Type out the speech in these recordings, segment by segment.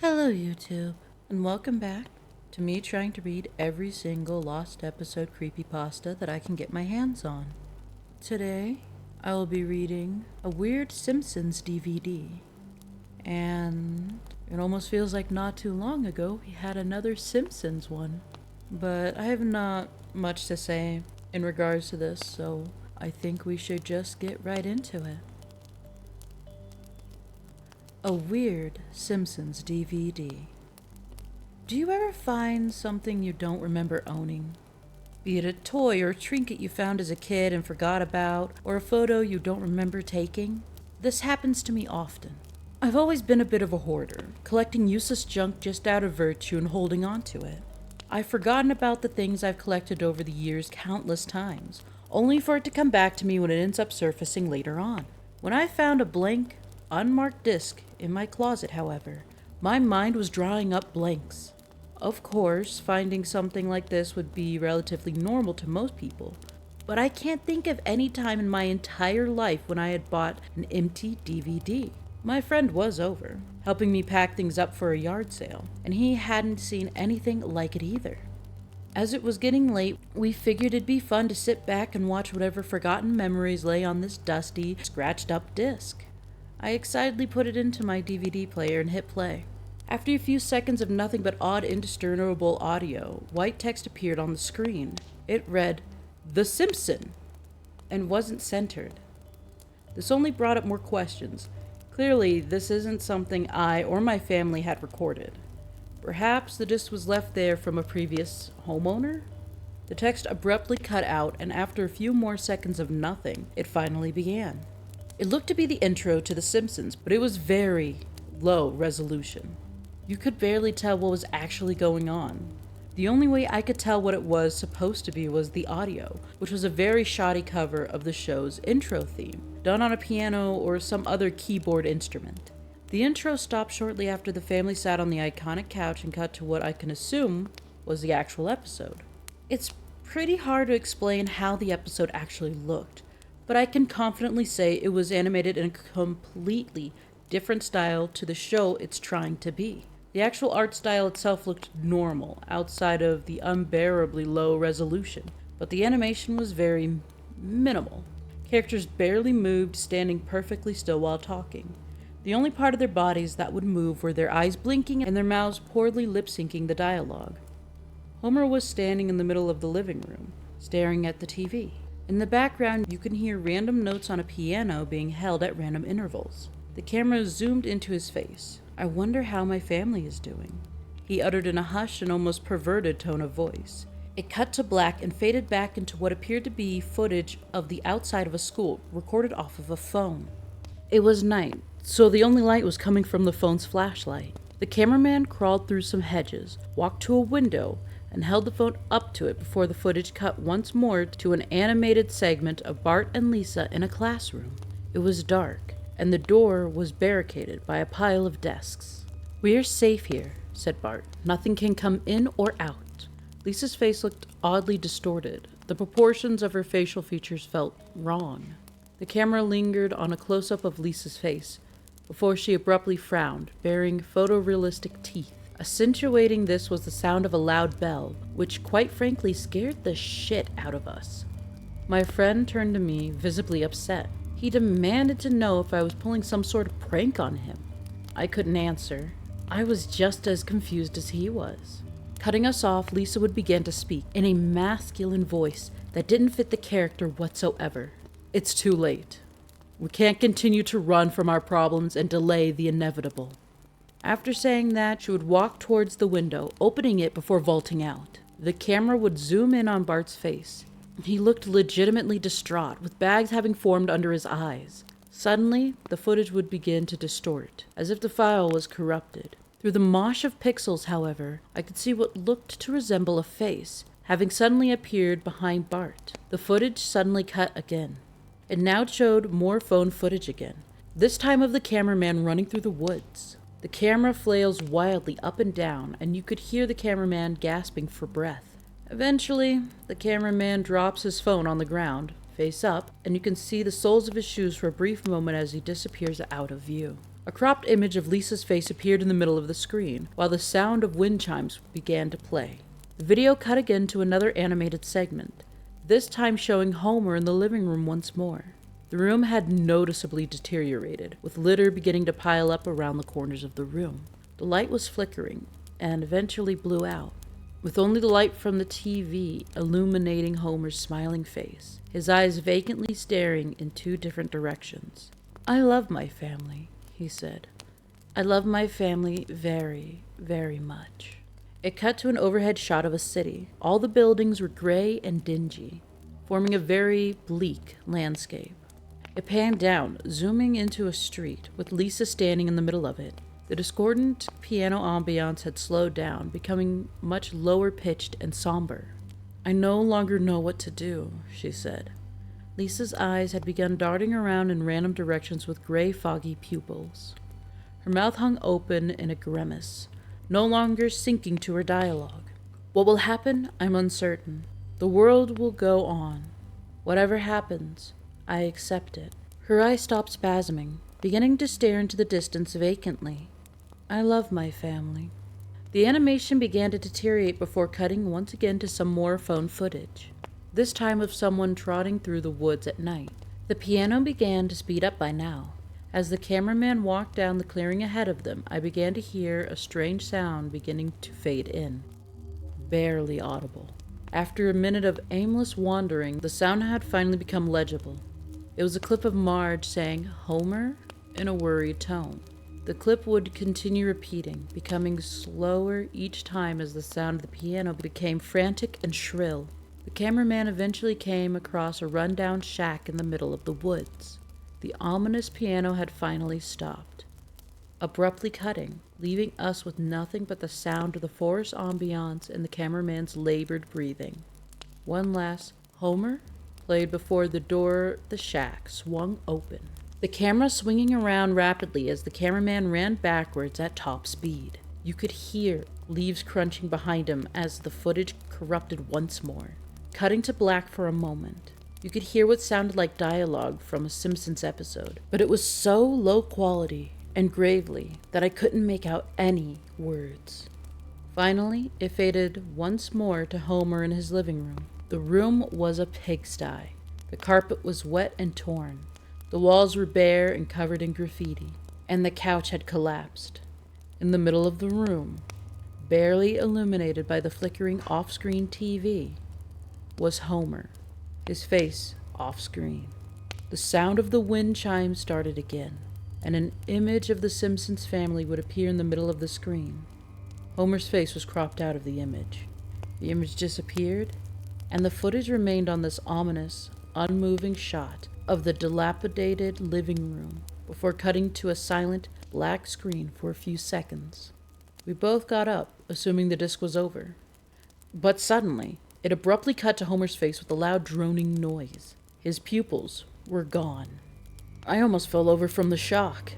Hello, YouTube, and welcome back to me trying to read every single lost episode creepypasta that I can get my hands on. Today, I will be reading a weird Simpsons DVD, and it almost feels like not too long ago we had another Simpsons one. But I have not much to say in regards to this, so I think we should just get right into it. A weird Simpsons DVD. Do you ever find something you don't remember owning? Be it a toy or a trinket you found as a kid and forgot about, or a photo you don't remember taking? This happens to me often. I've always been a bit of a hoarder, collecting useless junk just out of virtue and holding on to it. I've forgotten about the things I've collected over the years countless times, only for it to come back to me when it ends up surfacing later on. When I found a blank, unmarked disc in my closet, however, my mind was drawing up blanks. Of course, finding something like this would be relatively normal to most people, but I can't think of any time in my entire life when I had bought an empty DVD. My friend was over, helping me pack things up for a yard sale, and he hadn't seen anything like it either. As it was getting late, we figured it'd be fun to sit back and watch whatever forgotten memories lay on this dusty, scratched up disc. I excitedly put it into my DVD player and hit play. After a few seconds of nothing but odd, indiscernible audio, white text appeared on the screen. It read, "The Simpson," and wasn't centered. This only brought up more questions. Clearly, this isn't something I or my family had recorded. Perhaps the disc was left there from a previous homeowner? The text abruptly cut out, and after a few more seconds of nothing, it finally began. It looked to be the intro to The Simpsons, but it was very low resolution. You could barely tell what was actually going on. The only way I could tell what it was supposed to be was the audio, which was a very shoddy cover of the show's intro theme, done on a piano or some other keyboard instrument. The intro stopped shortly after the family sat on the iconic couch and cut to what I can assume was the actual episode. It's pretty hard to explain how the episode actually looked, but I can confidently say it was animated in a completely different style to the show it's trying to be. The actual art style itself looked normal, outside of the unbearably low resolution, but the animation was very minimal. Characters barely moved, standing perfectly still while talking. The only part of their bodies that would move were their eyes blinking and their mouths poorly lip-syncing the dialogue. Homer was standing in the middle of the living room, staring at the TV. In the background, you can hear random notes on a piano being held at random intervals. The camera zoomed into his face. "I wonder how my family is doing," he uttered in a hushed and almost perverted tone of voice. It cut to black and faded back into what appeared to be footage of the outside of a school, recorded off of a phone. It was night, so the only light was coming from the phone's flashlight. The cameraman crawled through some hedges, walked to a window, and held the phone up to it before the footage cut once more to an animated segment of Bart and Lisa in a classroom. It was dark, and the door was barricaded by a pile of desks. "We're safe here," said Bart. "Nothing can come in or out." Lisa's face looked oddly distorted. The proportions of her facial features felt wrong. The camera lingered on a close-up of Lisa's face before she abruptly frowned, baring photorealistic teeth. Accentuating this was the sound of a loud bell, which quite frankly scared the shit out of us. My friend turned to me, visibly upset. He demanded to know if I was pulling some sort of prank on him. I couldn't answer. I was just as confused as he was. Cutting us off, Lisa would begin to speak in a masculine voice that didn't fit the character whatsoever. "It's too late. We can't continue to run from our problems and delay the inevitable." After saying that, she would walk towards the window, opening it before vaulting out. The camera would zoom in on Bart's face. He looked legitimately distraught, with bags having formed under his eyes. Suddenly, the footage would begin to distort, as if the file was corrupted. Through the mosh of pixels, however, I could see what looked to resemble a face, having suddenly appeared behind Bart. The footage suddenly cut again. It now showed more phone footage again, this time of the cameraman running through the woods. The camera flails wildly up and down, and you could hear the cameraman gasping for breath. Eventually, the cameraman drops his phone on the ground, face up, and you can see the soles of his shoes for a brief moment as he disappears out of view. A cropped image of Lisa's face appeared in the middle of the screen, while the sound of wind chimes began to play. The video cut again to another animated segment, this time showing Homer in the living room once more. The room had noticeably deteriorated, with litter beginning to pile up around the corners of the room. The light was flickering, and eventually blew out, with only the light from the TV illuminating Homer's smiling face, his eyes vacantly staring in two different directions. "I love my family," he said. "I love my family very, very much." It cut to an overhead shot of a city. All the buildings were gray and dingy, forming a very bleak landscape. It panned down, zooming into a street, with Lisa standing in the middle of it. The discordant piano ambiance had slowed down, becoming much lower pitched and somber. "I no longer know what to do," she said. Lisa's eyes had begun darting around in random directions with gray, foggy pupils. Her mouth hung open in a grimace, no longer syncing to her dialogue. "What will happen? I'm uncertain. The world will go on. Whatever happens, I accept it." Her eyes stopped spasming, beginning to stare into the distance vacantly. "I love my family." The animation began to deteriorate before cutting once again to some more phone footage, this time of someone trotting through the woods at night. The piano began to speed up by now. As the cameraman walked down the clearing ahead of them, I began to hear a strange sound beginning to fade in, barely audible. After a minute of aimless wandering, the sound had finally become legible. It was a clip of Marge saying, "Homer?" in a worried tone. The clip would continue repeating, becoming slower each time as the sound of the piano became frantic and shrill. The cameraman eventually came across a rundown shack in the middle of the woods. The ominous piano had finally stopped, abruptly cutting, leaving us with nothing but the sound of the forest ambiance and the cameraman's labored breathing. One last "Homer?" played before the door of the shack swung open, the camera swinging around rapidly as the cameraman ran backwards at top speed. You could hear leaves crunching behind him as the footage corrupted once more, cutting to black for a moment. You could hear what sounded like dialogue from a Simpsons episode, but it was so low quality and gravely that I couldn't make out any words. Finally, it faded once more to Homer in his living room. The room was a pigsty. The carpet was wet and torn. The walls were bare and covered in graffiti, and the couch had collapsed. In the middle of the room, barely illuminated by the flickering off-screen TV, was Homer, his face off-screen. The sound of the wind chimes started again, and an image of the Simpsons family would appear in the middle of the screen. Homer's face was cropped out of the image. The image disappeared, and the footage remained on this ominous, unmoving shot of the dilapidated living room before cutting to a silent, black screen for a few seconds. We both got up, assuming the disc was over. But suddenly, it abruptly cut to Homer's face with a loud droning noise. His pupils were gone. I almost fell over from the shock.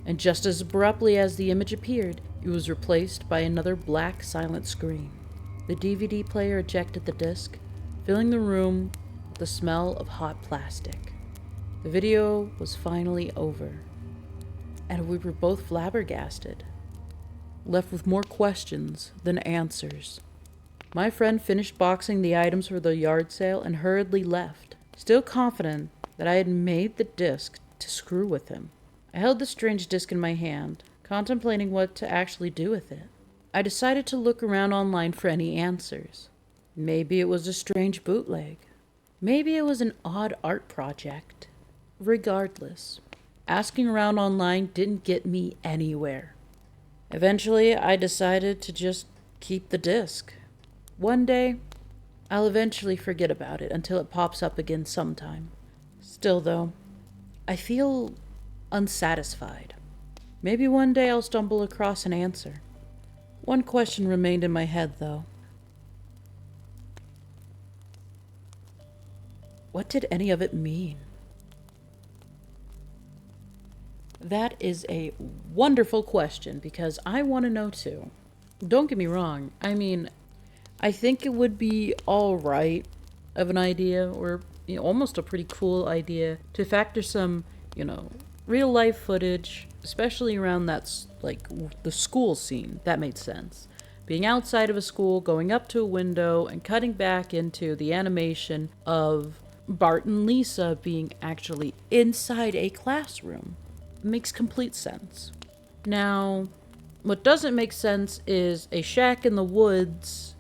And just as abruptly as the image appeared, it was replaced by another black, silent screen. The DVD player ejected the disc, filling the room with the smell of hot plastic. The video was finally over, and we were both flabbergasted, left with more questions than answers. My friend finished boxing the items for the yard sale and hurriedly left, still confident that I had made the disc to screw with him. I held the strange disc in my hand, contemplating what to actually do with it. I decided to look around online for any answers. Maybe it was a strange bootleg. Maybe it was an odd art project. Regardless, asking around online didn't get me anywhere. Eventually, I decided to just keep the disc. One day, I'll eventually forget about it until it pops up again sometime. Still, though, I feel unsatisfied. Maybe one day I'll stumble across an answer. One question remained in my head, though. What did any of it mean? That is a wonderful question, because I want to know too. Don't get me wrong. I mean, I think it would be all right of an idea, or almost a pretty cool idea, to factor some, real life footage, especially around like the school scene, that made sense. Being outside of a school, going up to a window, and cutting back into the animation of Bart and Lisa being actually inside a classroom makes complete sense. Now, what doesn't make sense is a shack in the woods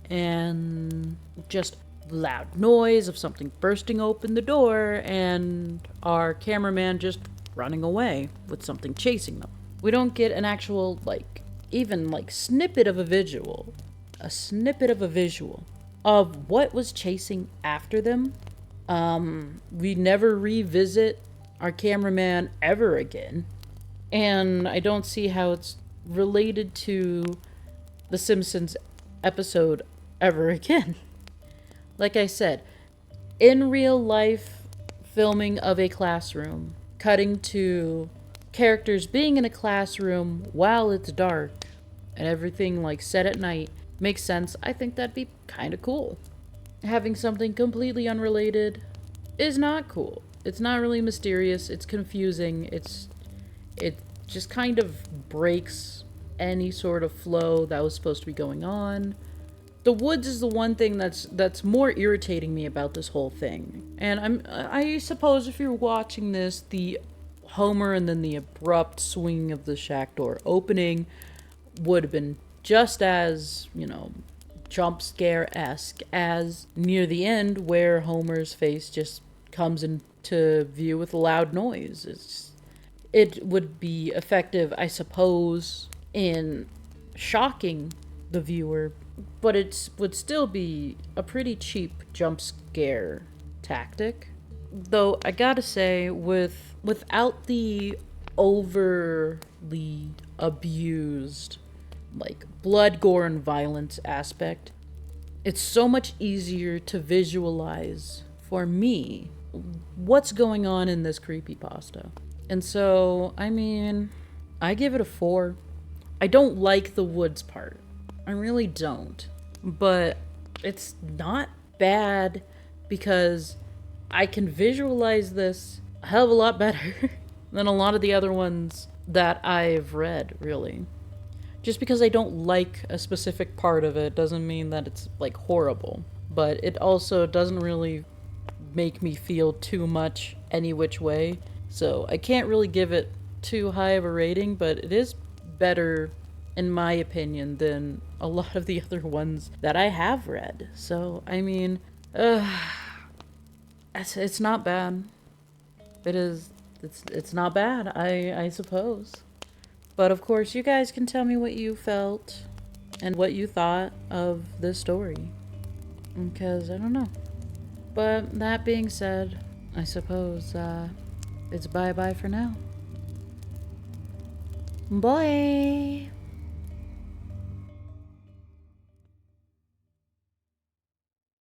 and just loud noise of something bursting open the door and our cameraman just running away with something chasing them. We don't get an actual, even snippet of a visual. A snippet of a visual of what was chasing after them. We never revisit our cameraman ever again. And I don't see how it's related to the Simpsons episode ever again. Like I said, in real life filming of a classroom, cutting to characters being in a classroom while it's dark and everything set at night makes sense. I think that'd be kind of cool. Having something completely unrelated is not cool. It's not really mysterious. It's confusing. It just kind of breaks any sort of flow that was supposed to be going on. The woods is the one thing that's more irritating me about this whole thing. And I suppose if you're watching this, the Homer and then the abrupt swinging of the shack door opening would have been just as, jump scare-esque as near the end where Homer's face just comes into view with a loud noise. It would be effective, I suppose, in shocking the viewer, but it would still be a pretty cheap jump scare tactic. Though I gotta say, without the overly abused, blood, gore, and violence aspect, it's so much easier to visualize, for me, what's going on in this creepypasta. And so, I give it a 4. I don't like the woods part. I really don't. But it's not bad because I can visualize this a hell of a lot better than a lot of the other ones that I've read, really. Just because I don't like a specific part of it doesn't mean that it's horrible. But it also doesn't really make me feel too much any which way. So I can't really give it too high of a rating, but it is better, in my opinion, than a lot of the other ones that I have read. So, it's not bad. It's not bad, I suppose. But of course, you guys can tell me what you felt and what you thought of this story. Because, I don't know. But that being said, I suppose, it's bye-bye for now. Bye!